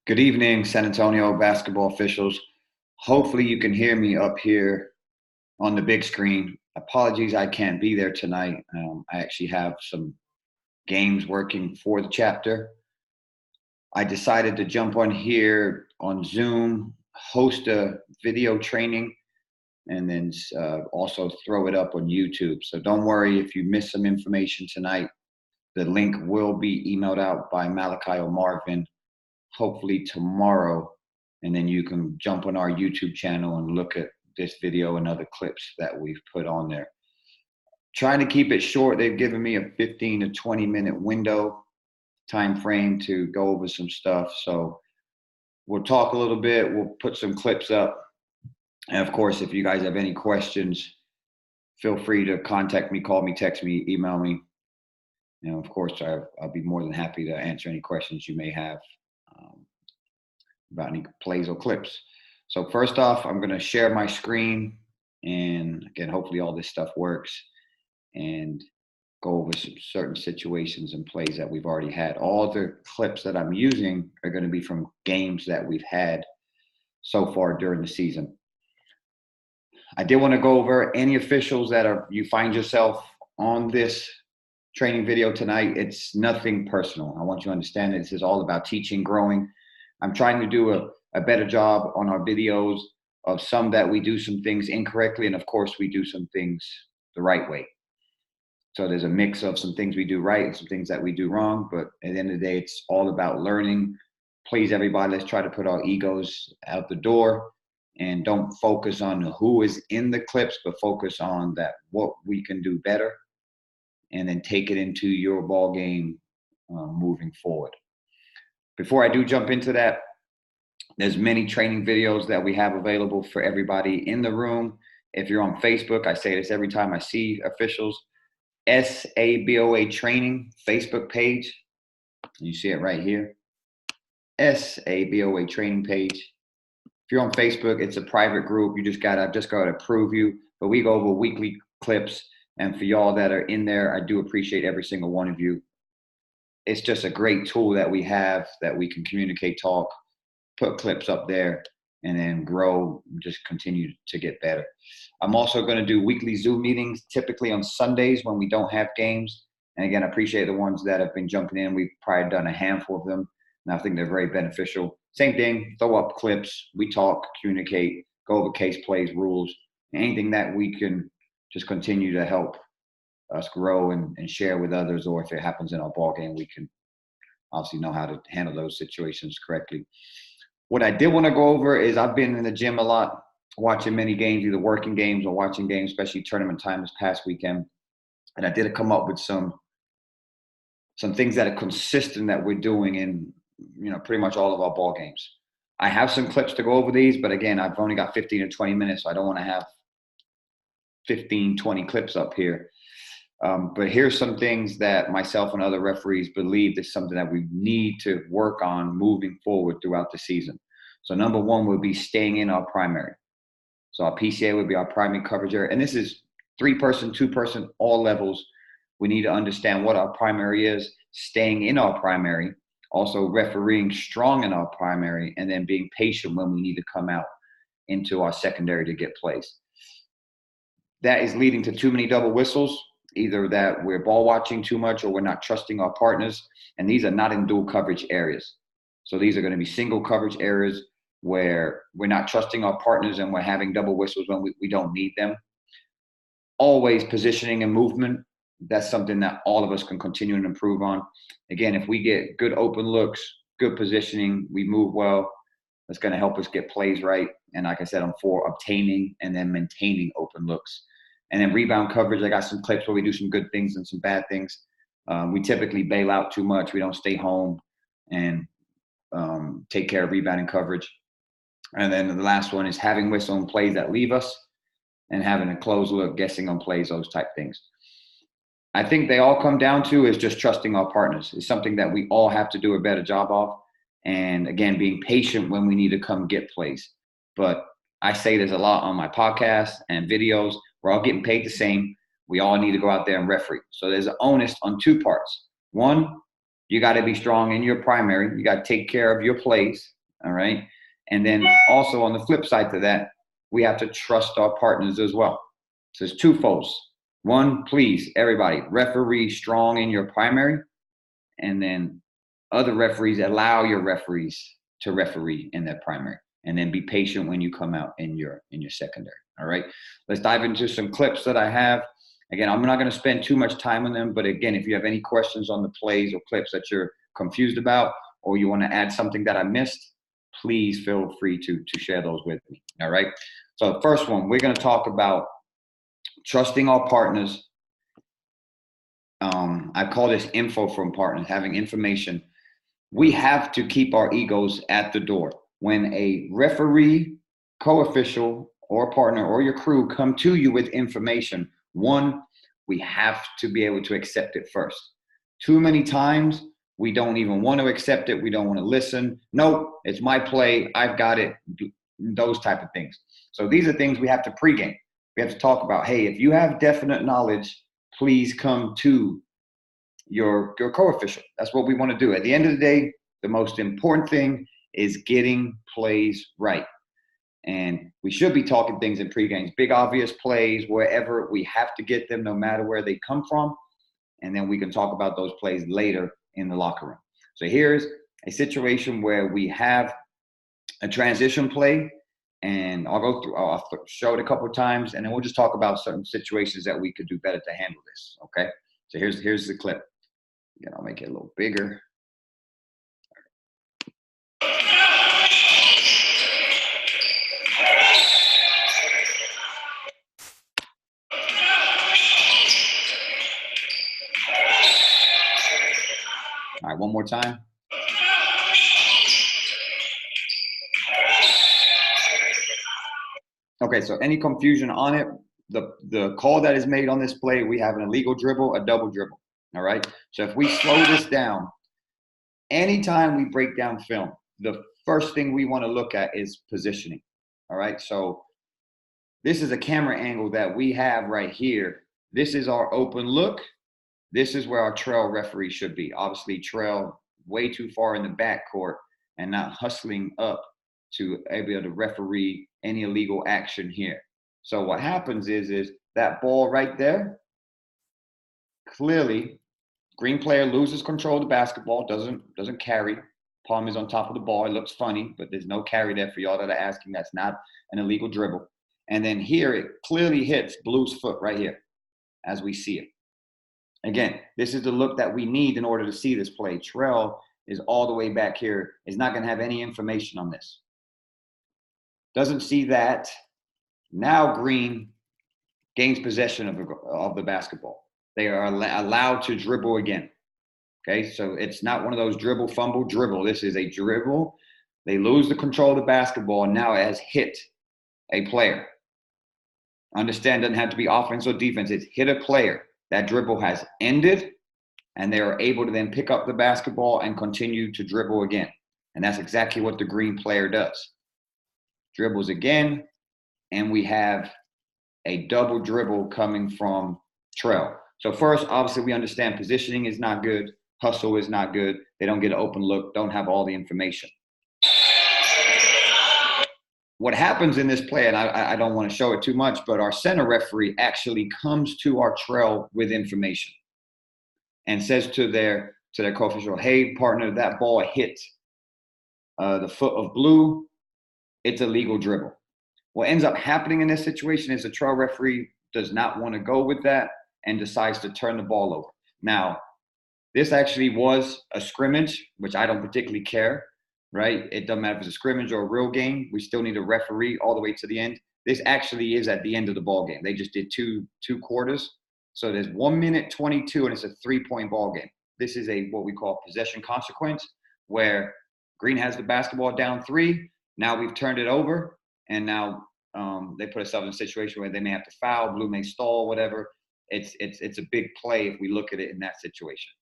Good evening, San Antonio basketball officials. Hopefully, you can hear me up here on the big screen. Apologies, I can't be there tonight. I actually have some games working for the chapter. I decided to jump on here on Zoom, host a video training, and then also throw it up on YouTube. So don't worry if you miss some information tonight. The link will be emailed out by Malachi or Marvin hopefully tomorrow, and then you can jump on our YouTube channel and look at this video and other clips that we've put on there. Trying to keep it short. They've given me a 15 to 20-minute window time frame to go over some stuff. So we'll talk a little bit. We'll put some clips up. And of course, if you guys have any questions, feel free to contact me, call me, text me, email me. And of course, I'll be more than happy to answer any questions you may have um, about any plays or clips. So first off, I'm going to share my screen, and again, hopefully all this stuff works, and go over some certain situations and plays that we've already had. All the clips that I'm using are going to be from games that we've had so far during the season. I did want to go over any officials that you find yourself on this training video tonight. It's nothing personal. I want you to understand that this is all about teaching, growing. I'm trying to do a better job on our videos of some that we do some things incorrectly, and of course we do some things the right way. So there's a mix of some things we do right and some things that we do wrong, but at the end of the day, it's all about learning. Please, everybody, let's try to put our egos out the door and don't focus on who is in the clips, but focus on that what we can do better, and then take it into your ball game moving forward. Before I do jump into that, there's many training videos that we have available for everybody in the room. If you're on Facebook, I say this every time I see officials, Saboa Training Facebook page. You see it right here, Saboa Training page. If you're on Facebook, it's a private group. I've just got to approve you. But we go over weekly clips. And for y'all that are in there, I do appreciate every single one of you. It's just a great tool that we have that we can communicate, talk, put clips up there, and then grow, just continue to get better. I'm also going to do weekly Zoom meetings, typically on Sundays when we don't have games. And again, I appreciate the ones that have been jumping in. We've probably done a handful of them, and I think they're very beneficial. Same thing, throw up clips, we talk, communicate, go over case plays, rules, anything that we can just continue to help us grow and share with others, or if it happens in our ball game, we can obviously know how to handle those situations correctly. What I did want to go over is I've been in the gym a lot, watching many games, either working games or watching games, especially tournament time this past weekend. And I did come up with some things that are consistent that we're doing in, pretty much all of our ball games. I have some clips to go over these, but again, I've only got 15 or 20 minutes, so I don't want to have 15, 20 clips up here. But here's some things that myself and other referees believe is something that we need to work on moving forward throughout the season. So number one would be staying in our primary. So our PCA would be our primary coverage area. And this is 3-person, 2-person, all levels. We need to understand what our primary is, staying in our primary, also refereeing strong in our primary, and then being patient when we need to come out into our secondary to get plays. That is leading to too many double whistles, either that we're ball watching too much or we're not trusting our partners. And these are not in dual coverage areas. So these are going to be single coverage areas where we're not trusting our partners and we're having double whistles when we don't need them. Always positioning and movement. That's something that all of us can continue and improve on. Again, if we get good open looks, good positioning, we move well, that's going to help us get plays right. And like I said, I'm for obtaining and then maintaining open looks. And then rebound coverage, I got some clips where we do some good things and some bad things. We typically bail out too much. We don't stay home and take care of rebounding coverage. And then the last one is having whistle on plays that leave us and having a close look, guessing on plays, those type things. I think they all come down to is just trusting our partners. It's something that we all have to do a better job of. And again, being patient when we need to come get plays. But I say there's a lot on my podcast and videos. We're all getting paid the same. We all need to go out there and referee. So there's an onus on two parts. One, You got to be strong in your primary. You got to take care of your plays. All right. And then also on the flip side to that, we have to trust our partners as well. So it's twofold. One, please, everybody, referee strong in your primary, and then other referees, allow your referees to referee in their primary, and then be patient when you come out in your secondary. All right, let's dive into some clips that I have. Again, I'm not going to spend too much time on them, but again, if you have any questions on the plays or clips that you're confused about, or you want to add something that I missed, please feel free to share those with me. All right, so the first one, we're going to talk about trusting our partners. I call this info from partners, having information. We have to keep our egos at the door. When a referee, co-official, or partner, or your crew come to you with information, one, we have to be able to accept it first. Too many times, we don't even want to accept it. We don't want to listen. No, it's my play. I've got it. Those type of things. So these are things we have to pregame. We have to talk about, hey, if you have definite knowledge, please come to your co-official. That's what we want to do. At the end of the day, the most important thing is getting plays right. And we should be talking things in pre-games, big obvious plays, wherever we have to get them, no matter where they come from. And then we can talk about those plays later in the locker room. So here's a situation where we have a transition play, and I'll show it a couple of times, and then we'll just talk about certain situations that we could do better to handle this. Okay. So here's the clip. Again, I'll make it a little bigger. All right, one more time. Okay, so any confusion on it, the call that is made on this play, we have an illegal dribble, a double dribble. All right, so if we slow this down, anytime we break down film, the first thing we want to look at is positioning. All right, so this is a camera angle that we have right here. This is our open look. This is where our trail referee should be. Obviously, trail way too far in the backcourt and not hustling up to be able to referee any illegal action here. So what happens is that ball right there, clearly, green player loses control of the basketball, doesn't carry. Palm is on top of the ball. It looks funny, but there's no carry there for y'all that are asking. That's not an illegal dribble. And then here, it clearly hits Blue's foot right here as we see it. Again, this is the look that we need in order to see this play. Trell is all the way back here, is not going to have any information on this. Doesn't see that. Now Green gains possession of the basketball. They are allowed to dribble again. Okay, so it's not one of those dribble, fumble, dribble. This is a dribble. They lose the control of the basketball, and now it has hit a player. Understand, doesn't have to be offense or defense. It's hit a player. That dribble has ended, and they are able to then pick up the basketball and continue to dribble again. And that's exactly what the green player does. Dribbles again, and we have a double dribble coming from Trell. So first, obviously, we understand positioning is not good. Hustle is not good. They don't get an open look, don't have all the information. What happens in this play, and I don't want to show it too much, but our center referee actually comes to our trail with information and says to their co-official, hey, partner, that ball hit the foot of Blue. It's a legal dribble. What ends up happening in this situation is the trail referee does not want to go with that and decides to turn the ball over. Now, this actually was a scrimmage, which I don't particularly care. Right? It doesn't matter if it's a scrimmage or a real game. We still need a referee all the way to the end. This actually is at the end of the ball game. They just did two quarters. So there's 1 minute 22, and it's a 3-point ball game. This is what we call possession consequence, where Green has the basketball down 3. Now we've turned it over, and now they put themselves in a situation where they may have to foul. Blue may stall, whatever. It's a big play if we look at it in that situation.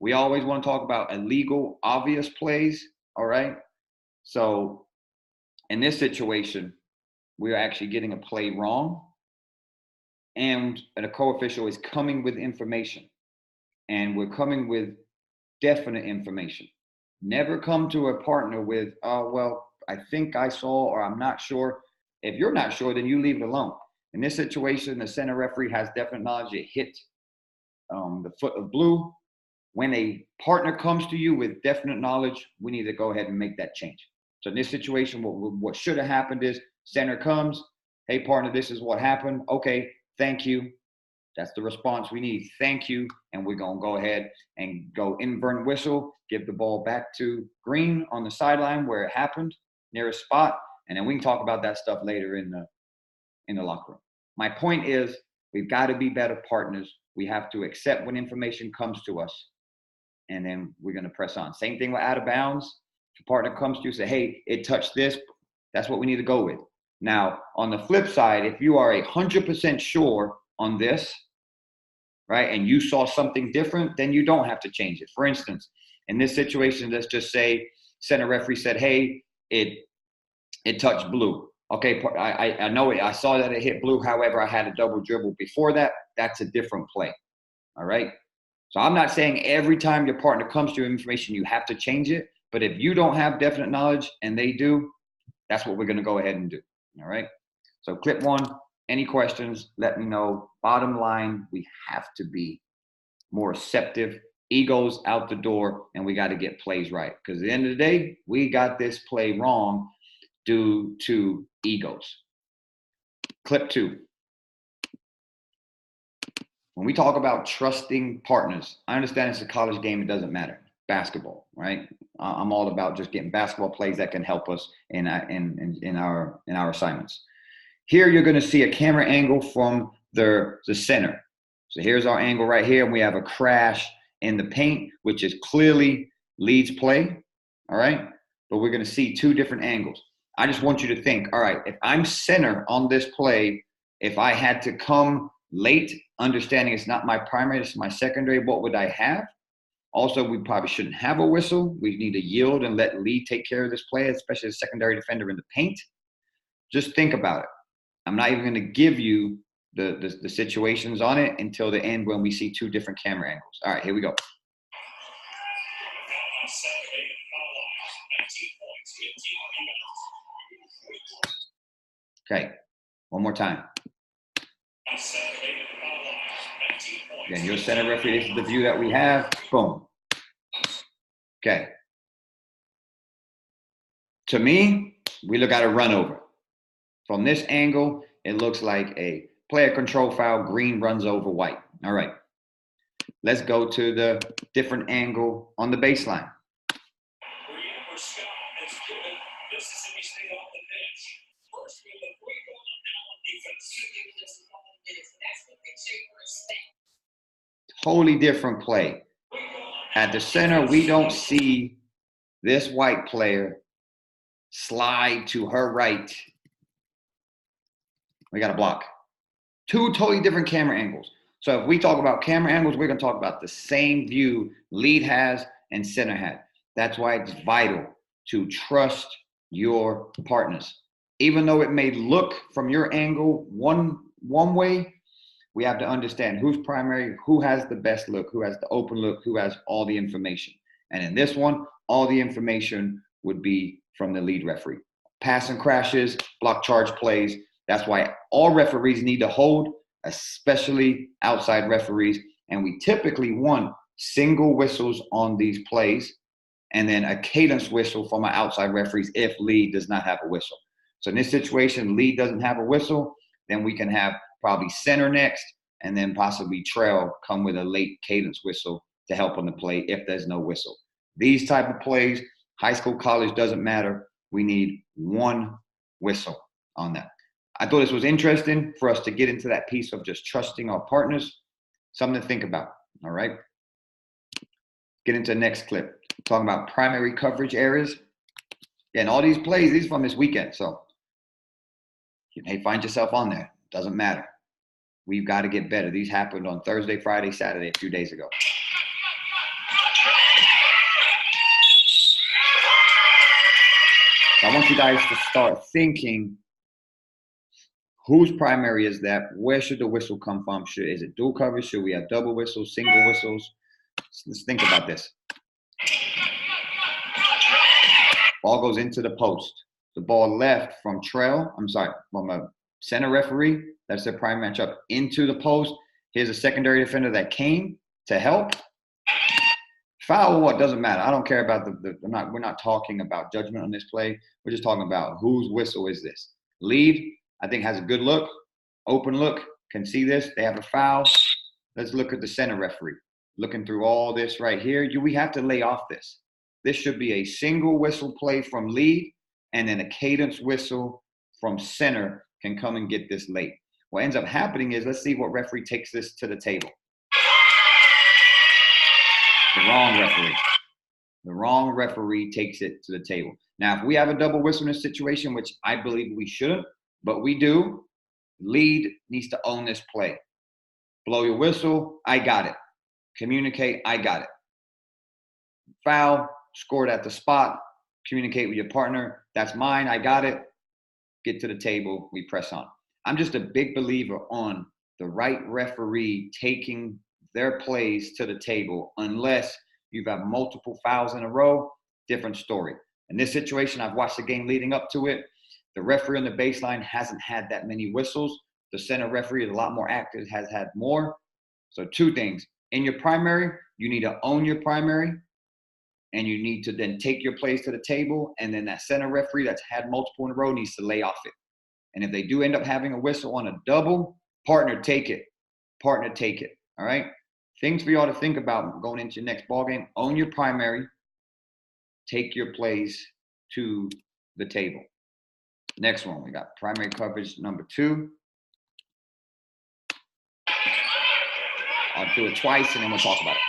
We always want to talk about illegal, obvious plays. All right. So in this situation, we're actually getting a play wrong, and a co-official is coming with information, and we're coming with definite information. Never come to a partner with, oh, well, I think I saw, or I'm not sure. If you're not sure, then you leave it alone. In this situation, the center referee has definite knowledge. It hit the foot of blue. When a partner comes to you with definite knowledge, we need to go ahead and make that change. So in this situation, what should have happened is center comes, hey, partner, this is what happened. Okay, thank you. That's the response we need. Thank you. And we're going to go ahead and go invert whistle, give the ball back to green on the sideline where it happened, nearest spot. And then we can talk about that stuff later in the locker room. My point is, we've got to be better partners. We have to accept when information comes to us, and then we're going to press on. Same thing with out of bounds. If a partner comes to you and say, hey, it touched this, that's what we need to go with. Now, on the flip side, if you are 100% sure on this, right, and you saw something different, then you don't have to change it. For instance, in this situation, let's just say center referee said, hey, it touched blue. Okay, I know it. I saw that it hit blue. However, I had a double dribble before that. That's a different play. All right. So I'm not saying every time your partner comes to you information, you have to change it. But if you don't have definite knowledge and they do, that's what we're going to go ahead and do. All right. So clip one, any questions, let me know. Bottom line, we have to be more receptive. Egos out the door, and we got to get plays right. Because at the end of the day, we got this play wrong due to egos. Clip two. When we talk about trusting partners, I understand it's a college game. It doesn't matter. Basketball, right? I'm all about just getting basketball plays that can help us in our assignments. Here, you're going to see a camera angle from the center. So here's our angle right here. And we have a crash in the paint, which is clearly leads play. All right. But we're going to see two different angles. I just want you to think, all right, if I'm center on this play, if I had to come late, understanding it's not my primary, it's my secondary, what would I have? Also, we probably shouldn't have a whistle. We need to yield and let lead take care of this play, especially a secondary defender in the paint. Just think about it. I'm not even going to give you the situations on it until the end when we see two different camera angles. All right, here we go. Okay, one more time. Again, your center referee, this is the view that we have. Boom. Okay. To me, we look at a run over. From this angle, it looks like a player control foul. Green runs over white. All right. Let's go to the different angle on the baseline. Totally different play. At the center, we don't see this white player slide to her right. We got a block. Two totally different camera angles. So if we talk about camera angles, we're going to talk about the same view lead has and center had. That's why it's vital to trust your partners. Even though it may look from your angle one way, we have to understand who's primary, who has the best look, who has the open look, who has all the information. And in this one, all the information would be from the lead referee. Passing crashes, block charge plays. That's why all referees need to hold, especially outside referees. And we typically want single whistles on these plays and then a cadence whistle from our outside referees if lead does not have a whistle. So in this situation, lead doesn't have a whistle, then we can have probably center next, and then possibly trail come with a late cadence whistle to help on the play if there's no whistle. These type of plays, high school, college, doesn't matter. We need one whistle on that. I thought this was interesting for us to get into that piece of just trusting our partners. Something to think about, all right? Get into the next clip. Talking about primary coverage areas. And all these plays, these are from this weekend. So, hey, find yourself on there. Doesn't matter. We've got to get better. These happened on Thursday, Friday, Saturday, a few days ago. I want you guys to start thinking, whose primary is that? Where should the whistle come from? Is it dual coverage? Should we have double whistles, single whistles? Let's think about this. Ball goes into the post. The ball left from from a center referee, that's their prime matchup, into the post. Here's a secondary defender that came to help. Foul or what, doesn't matter. I don't care about we're not talking about judgment on this play. We're just talking about whose whistle is this. Lead, I think, has a good look, open look, can see this. They have a foul. Let's look at the center referee. Looking through all this right here, we have to lay off this. This should be a single whistle play from lead, and then a cadence whistle from center can come and get this late. What ends up happening is, let's see what referee takes this to the table. The wrong referee. The wrong referee takes it to the table. Now, if we have a double whistle in this situation, which I believe we shouldn't, but we do, lead needs to own this play. Blow your whistle, I got it. Communicate, I got it. Foul, scored at the spot, communicate with your partner, that's mine, I got it. Get to the table, we press on. I'm just a big believer on the right referee taking their plays to the table, unless you've had multiple fouls in a row, different story. In this situation, I've watched the game leading up to it. The referee on the baseline hasn't had that many whistles. The center referee is a lot more active, has had more. So two things. In your primary, you need to own your primary, and you need to then take your plays to the table, and then that center referee that's had multiple in a row needs to lay off it. And if they do end up having a whistle on a double, partner, take it. Partner, take it. All right? Things for y'all to think about going into your next ball game. Own your primary. Take your plays to the table. Next one, we got primary coverage number 2. I'll do it twice, and then we'll talk about it.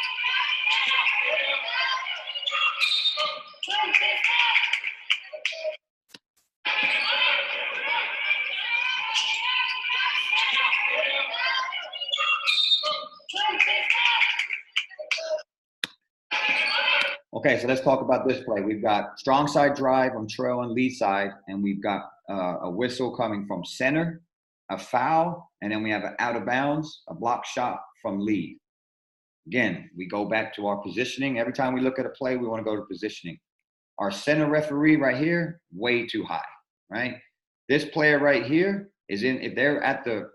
Okay, so let's talk about this play. We've got strong side drive on trail and lead side, and we've got a whistle coming from center, a foul, and then we have an out of bounds, a block shot from lead. Again, we go back to our positioning. Every time we look at a play, we want to go to positioning. Our center referee right here, way too high, right? This player right here is if they're at the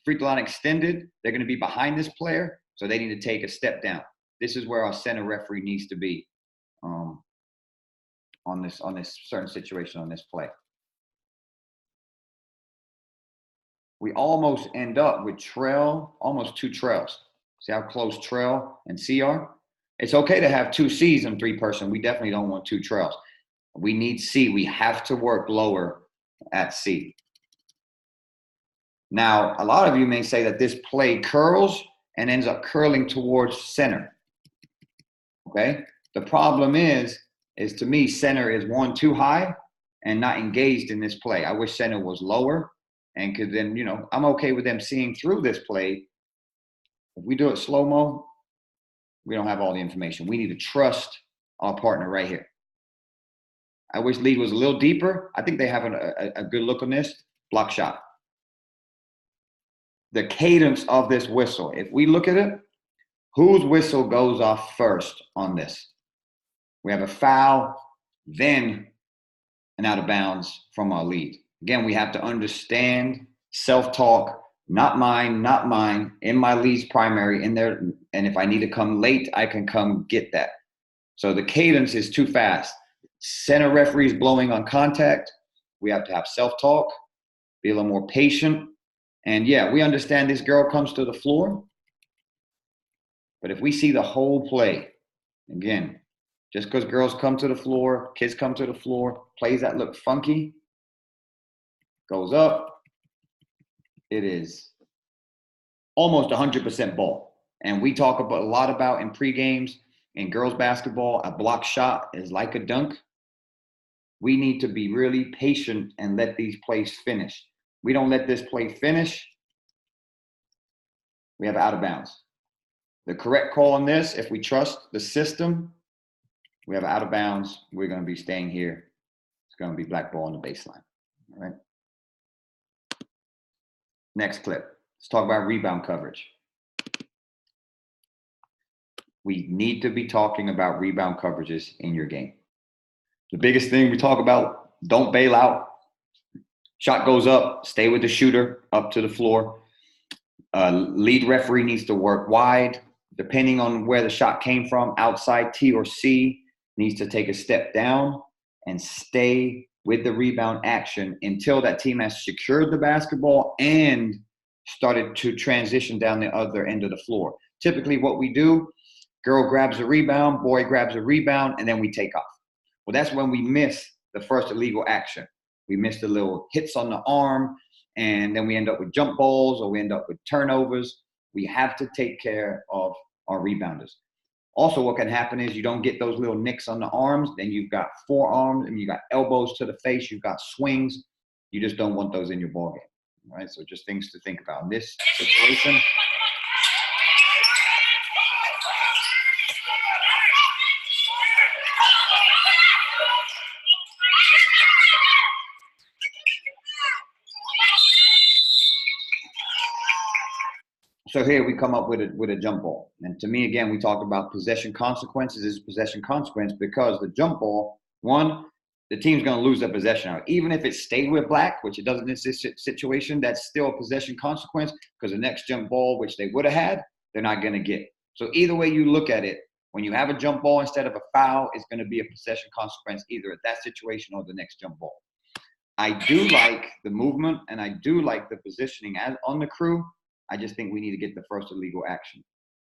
free throw line extended, they're going to be behind this player, so they need to take a step down. This is where our center referee needs to be on this certain situation on this play. We almost end up with trail, almost 2 trails. See how close trail and C are? It's okay to have 2 C's in 3-person. We definitely don't want 2 trails. We need C. We have to work lower at C. Now, a lot of you may say that this play curls and ends up curling towards center. Okay? The problem is to me, center is 1 too high and not engaged in this play. I wish center was lower, and could then, I'm okay with them seeing through this play. If we do it slow-mo, we don't have all the information. We need to trust our partner right here. I wish lead was a little deeper. I think they have a good look on this. Block shot. The cadence of this whistle, if we look at it, whose whistle goes off first on this? We have a foul, then an out of bounds from our lead. Again, we have to understand self-talk, not mine, in my lead's primary, in there. And if I need to come late, I can come get that. So the cadence is too fast. Center referees blowing on contact. We have to have self-talk, be a little more patient. And yeah, we understand this girl comes to the floor. But if we see the whole play, again, just because girls come to the floor, kids come to the floor, plays that look funky, goes up, it is almost 100% ball. And we talk a lot about in pre-games, in girls basketball, a block shot is like a dunk. We need to be really patient and let these plays finish. We don't let this play finish, we have out of bounds. The correct call on this, if we trust the system, we have out of bounds. We're going to be staying here. It's going to be black ball on the baseline. All right. Next clip. Let's talk about rebound coverage. We need to be talking about rebound coverages in your game. The biggest thing we talk about, don't bail out. Shot goes up, stay with the shooter up to the floor. Lead referee needs to work wide. Depending on where the shot came from, outside T or C, needs to take a step down and stay with the rebound action until that team has secured the basketball and started to transition down the other end of the floor. Typically what we do, girl grabs a rebound, boy grabs a rebound, and then we take off. Well, that's when we miss the first illegal action. We miss the little hits on the arm, and then we end up with jump balls or we end up with turnovers. We have to take care of our rebounders. Also, what can happen is you don't get those little nicks on the arms, then you've got forearms and you got elbows to the face, you've got swings. You just don't want those in your ball game, right? So just things to think about in this situation. So here we come up with a jump ball. And to me, again, we talked about possession consequences. This is possession consequence because the jump ball, one, the team's going to lose their possession out. Even if it stayed with black, which it doesn't in this situation, that's still a possession consequence because the next jump ball, which they would have had, they're not going to get. So either way you look at it, when you have a jump ball instead of a foul, it's going to be a possession consequence either at that situation or the next jump ball. I do like the movement and I do like the positioning on the crew. I just think we need to get the first illegal action.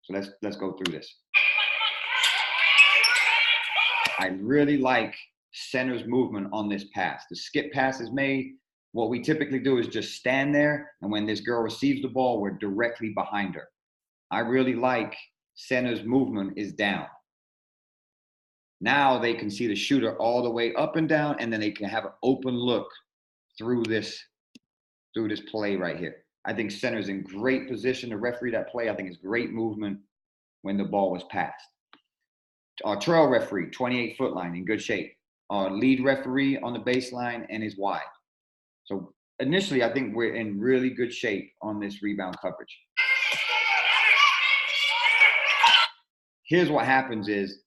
So let's go through this. I really like center's movement on this pass. The skip pass is made. What we typically do is just stand there, and when this girl receives the ball, we're directly behind her. I really like center's movement is down. Now they can see the shooter all the way up and down, and then they can have an open look through this play right here. I think center's in great position to referee that play. I think it's great movement when the ball was passed. Our trail referee, 28-foot line, in good shape. Our lead referee on the baseline and is wide. So initially, I think we're in really good shape on this rebound coverage. Here's what happens is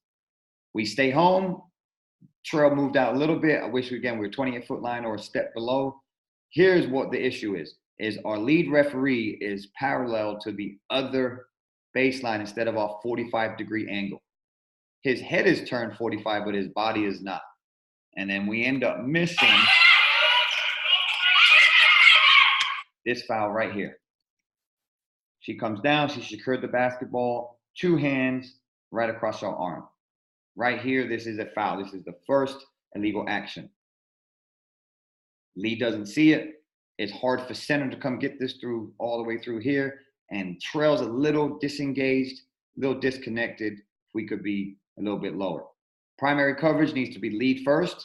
we stay home. Trail moved out a little bit. I wish, again, we're 28-foot line or a step below. Here's what the issue is our lead referee is parallel to the other baseline instead of our 45-degree angle. His head is turned 45, but his body is not. And then we end up missing this foul right here. She comes down, she secured the basketball, two hands right across her arm. Right here, this is a foul. This is the first illegal action. Lee doesn't see it. It's hard for center to come get this through all the way through here. And Trail's a little disengaged, a little disconnected. We could be a little bit lower. Primary coverage needs to be lead first.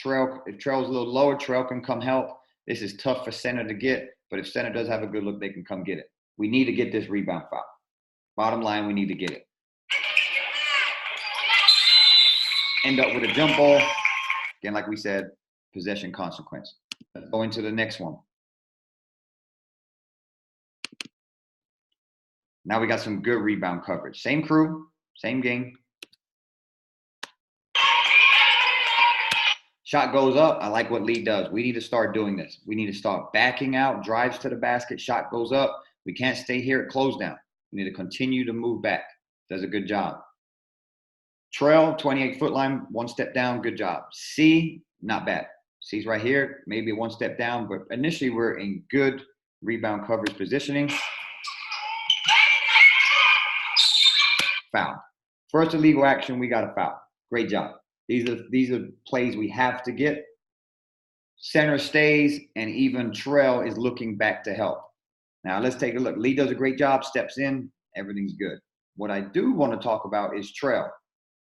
If Trail's a little lower, Trail can come help. This is tough for center to get, but if center does have a good look, they can come get it. We need to get this rebound foul. Bottom line, we need to get it. End up with a jump ball. Again, like we said, possession consequence. Let's go into the next one. Now we got some good rebound coverage. Same crew, same game. Shot goes up. I like what Lee does. We need to start doing this. We need to start backing out, drives to the basket, shot goes up. We can't stay here at close down. We need to continue to move back. Does a good job. Trail, 28-foot line, one step down, good job. C, not bad. C's right here, maybe one step down, but initially we're in good rebound coverage positioning. Foul. First illegal action, we got a foul. Great job. These are plays we have to get. Center stays, and even Trail is looking back to help. Now let's take a look. Lee does a great job, steps in, everything's good. What I do want to talk about is Trail.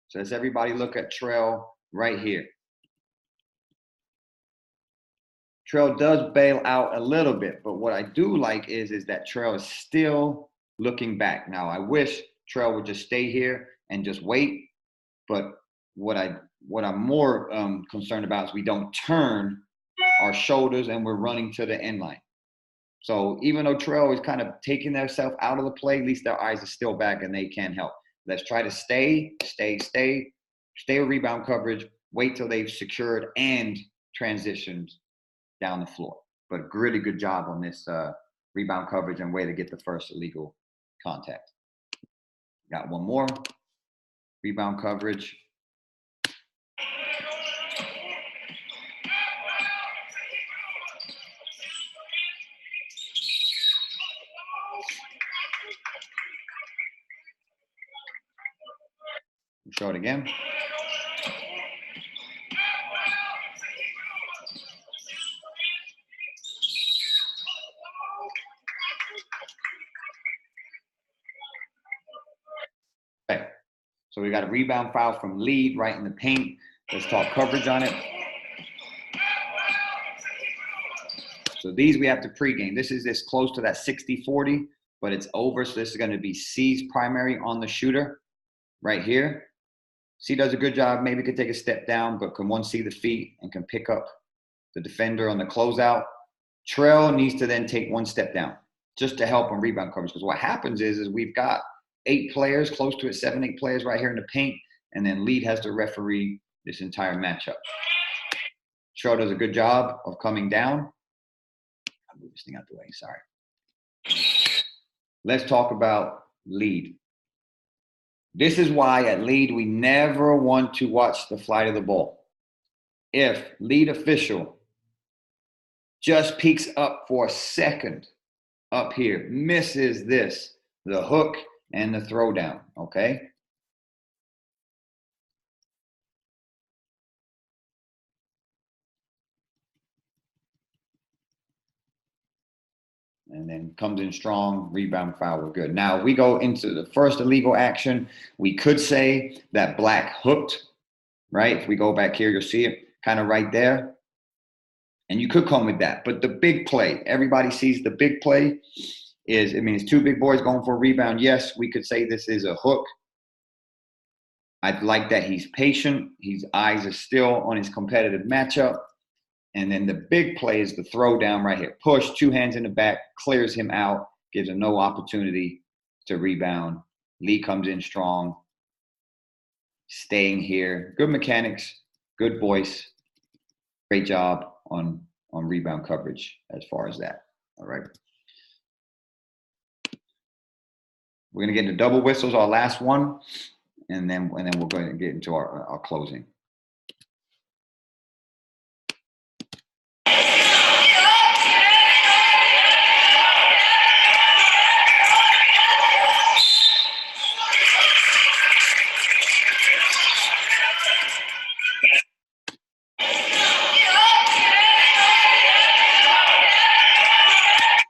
So let's everybody look at Trail right here. Trail does bail out a little bit, but what I do like is that Trail is still looking back. Now, I wish Trail would just stay here and just wait, but what I'm more concerned about is we don't turn our shoulders and we're running to the end line. So even though Trail is kind of taking themselves out of the play, at least their eyes are still back and they can help. Let's try to stay. Stay with rebound coverage. Wait till they've secured and transitioned down the floor. But really good job on this rebound coverage and way to get the first illegal contact. Got one more. Rebound coverage. Show it again. Okay. So we got a rebound foul from lead right in the paint. Let's talk coverage on it. So these we have to pregame. This is this close to that 60-40, but it's over. So this is going to be C's primary on the shooter right here. C does a good job. Maybe could take a step down, but can one see the feet and can pick up the defender on the closeout. Trail needs to then take one step down just to help on rebound coverage. Because what happens is we've got 8 players, close to it, 7, 8 players right here in the paint, and then lead has to referee this entire matchup. Trail does a good job of coming down. I'll move this thing out the way, sorry. Let's talk about lead. This is why at lead, we never want to watch the flight of the ball. If lead official just peeks up for a second up here, misses this, the hook and the throwdown, okay? And then comes in strong, rebound foul, we're good. Now, we go into the first illegal action. We could say that black hooked, right? If we go back here, you'll see it kind of right there. And you could come with that. But the big play, everybody sees the big play is, I mean, it's 2 big boys going for a rebound. Yes, we could say this is a hook. I like that he's patient. His eyes are still on his competitive matchup. And then the big play is the throwdown right here. Push, 2 hands in the back, clears him out, gives him no opportunity to rebound. Lee comes in strong, staying here. Good mechanics, good voice. Great job on rebound coverage as far as that. All right. We're going to get into double whistles, our last one, and then we're going to get into our closing.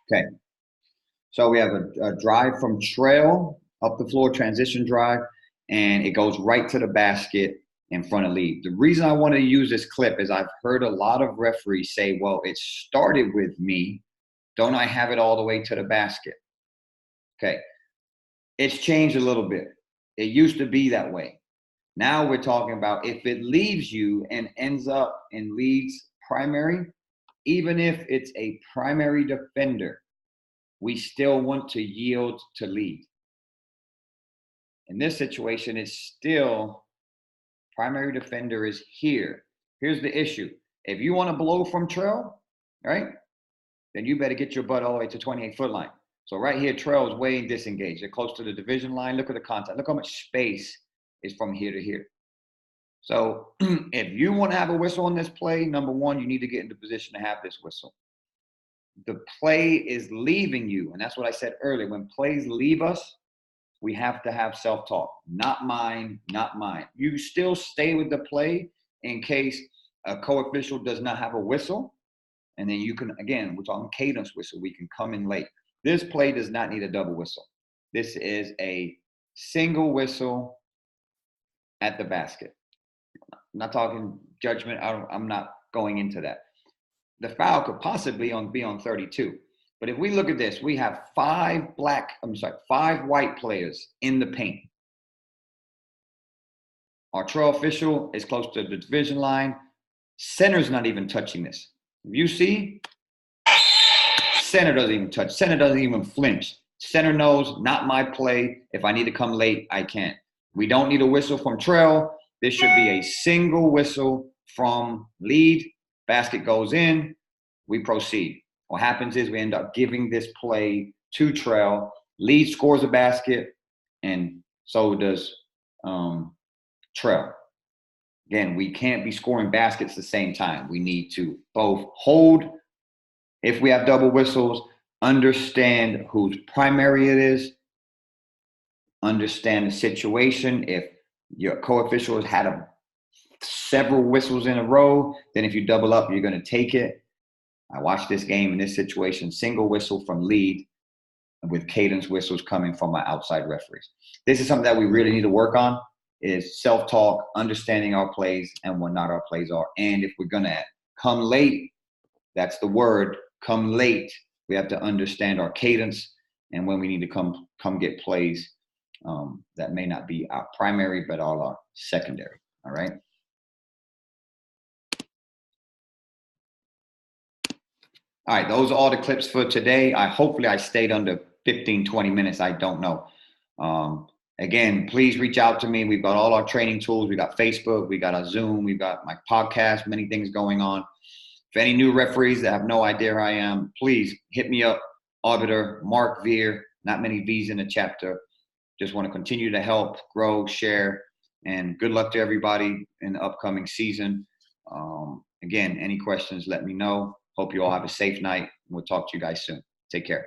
Okay, so we have a drive from trail up the floor, transition drive, and it goes right to the basket in front of lead. The reason I wanted to use this clip is I've heard a lot of referees say, well, it started with me. Don't I have it all the way to the basket? Okay, it's changed a little bit. It used to be that way. Now we're talking about if it leaves you and ends up in lead's primary, even if it's a primary defender, we still want to yield to lead. In this situation, it's still primary defender is here. Here's the issue. If you want to blow from trail, right, then you better get your butt all the way to 28-foot line. So right here, trail is way disengaged. They're close to the division line. Look at the contact. Look how much space is from here to here. So if you want to have a whistle on this play, number one, you need to get into position to have this whistle. The play is leaving you, and that's what I said earlier. When plays leave us, we have to have self-talk. Not mine, not mine. You still stay with the play in case a co-official does not have a whistle, and then you can, again, we're talking cadence whistle. We can come in late. This play does not need a double whistle. This is a single whistle at the basket. I'm not talking judgment. I'm not going into that. The foul could possibly be on 32. But if we look at this, we have 5 white players in the paint. Our trail official is close to the division line. Center's not even touching this. If you see, center doesn't even touch. Center doesn't even flinch. Center knows, not my play. If I need to come late, I can. We don't need a whistle from trail. This should be a single whistle from lead. Basket goes in. We proceed. What happens is we end up giving this play to trail. Lead scores a basket, and so does trail. Again, we can't be scoring baskets at the same time. We need to both hold, if we have double whistles, understand whose primary it is, understand the situation. If your co-official has had several whistles in a row, then if you double up, you're going to take it. I watched this game in this situation, single whistle from lead with cadence whistles coming from my outside referees. This is something that we really need to work on, is self-talk, understanding our plays and what not our plays are. And if we're going to come late, that's the word, come late, we have to understand our cadence and when we need to come get plays that may not be our primary, but all our secondary. All right. All right, those are all the clips for today. Hopefully I stayed under 15, 20 minutes. I don't know. Again, please reach out to me. We've got all our training tools. We got Facebook, we got our Zoom, we've got my podcast, many things going on. If any new referees that have no idea who I am, please hit me up. Arbiter, Mark Veer, not many V's in the chapter. Just want to continue to help, grow, share, and good luck to everybody in the upcoming season. Again, any questions, let me know. Hope you all have a safe night. We'll talk to you guys soon. Take care.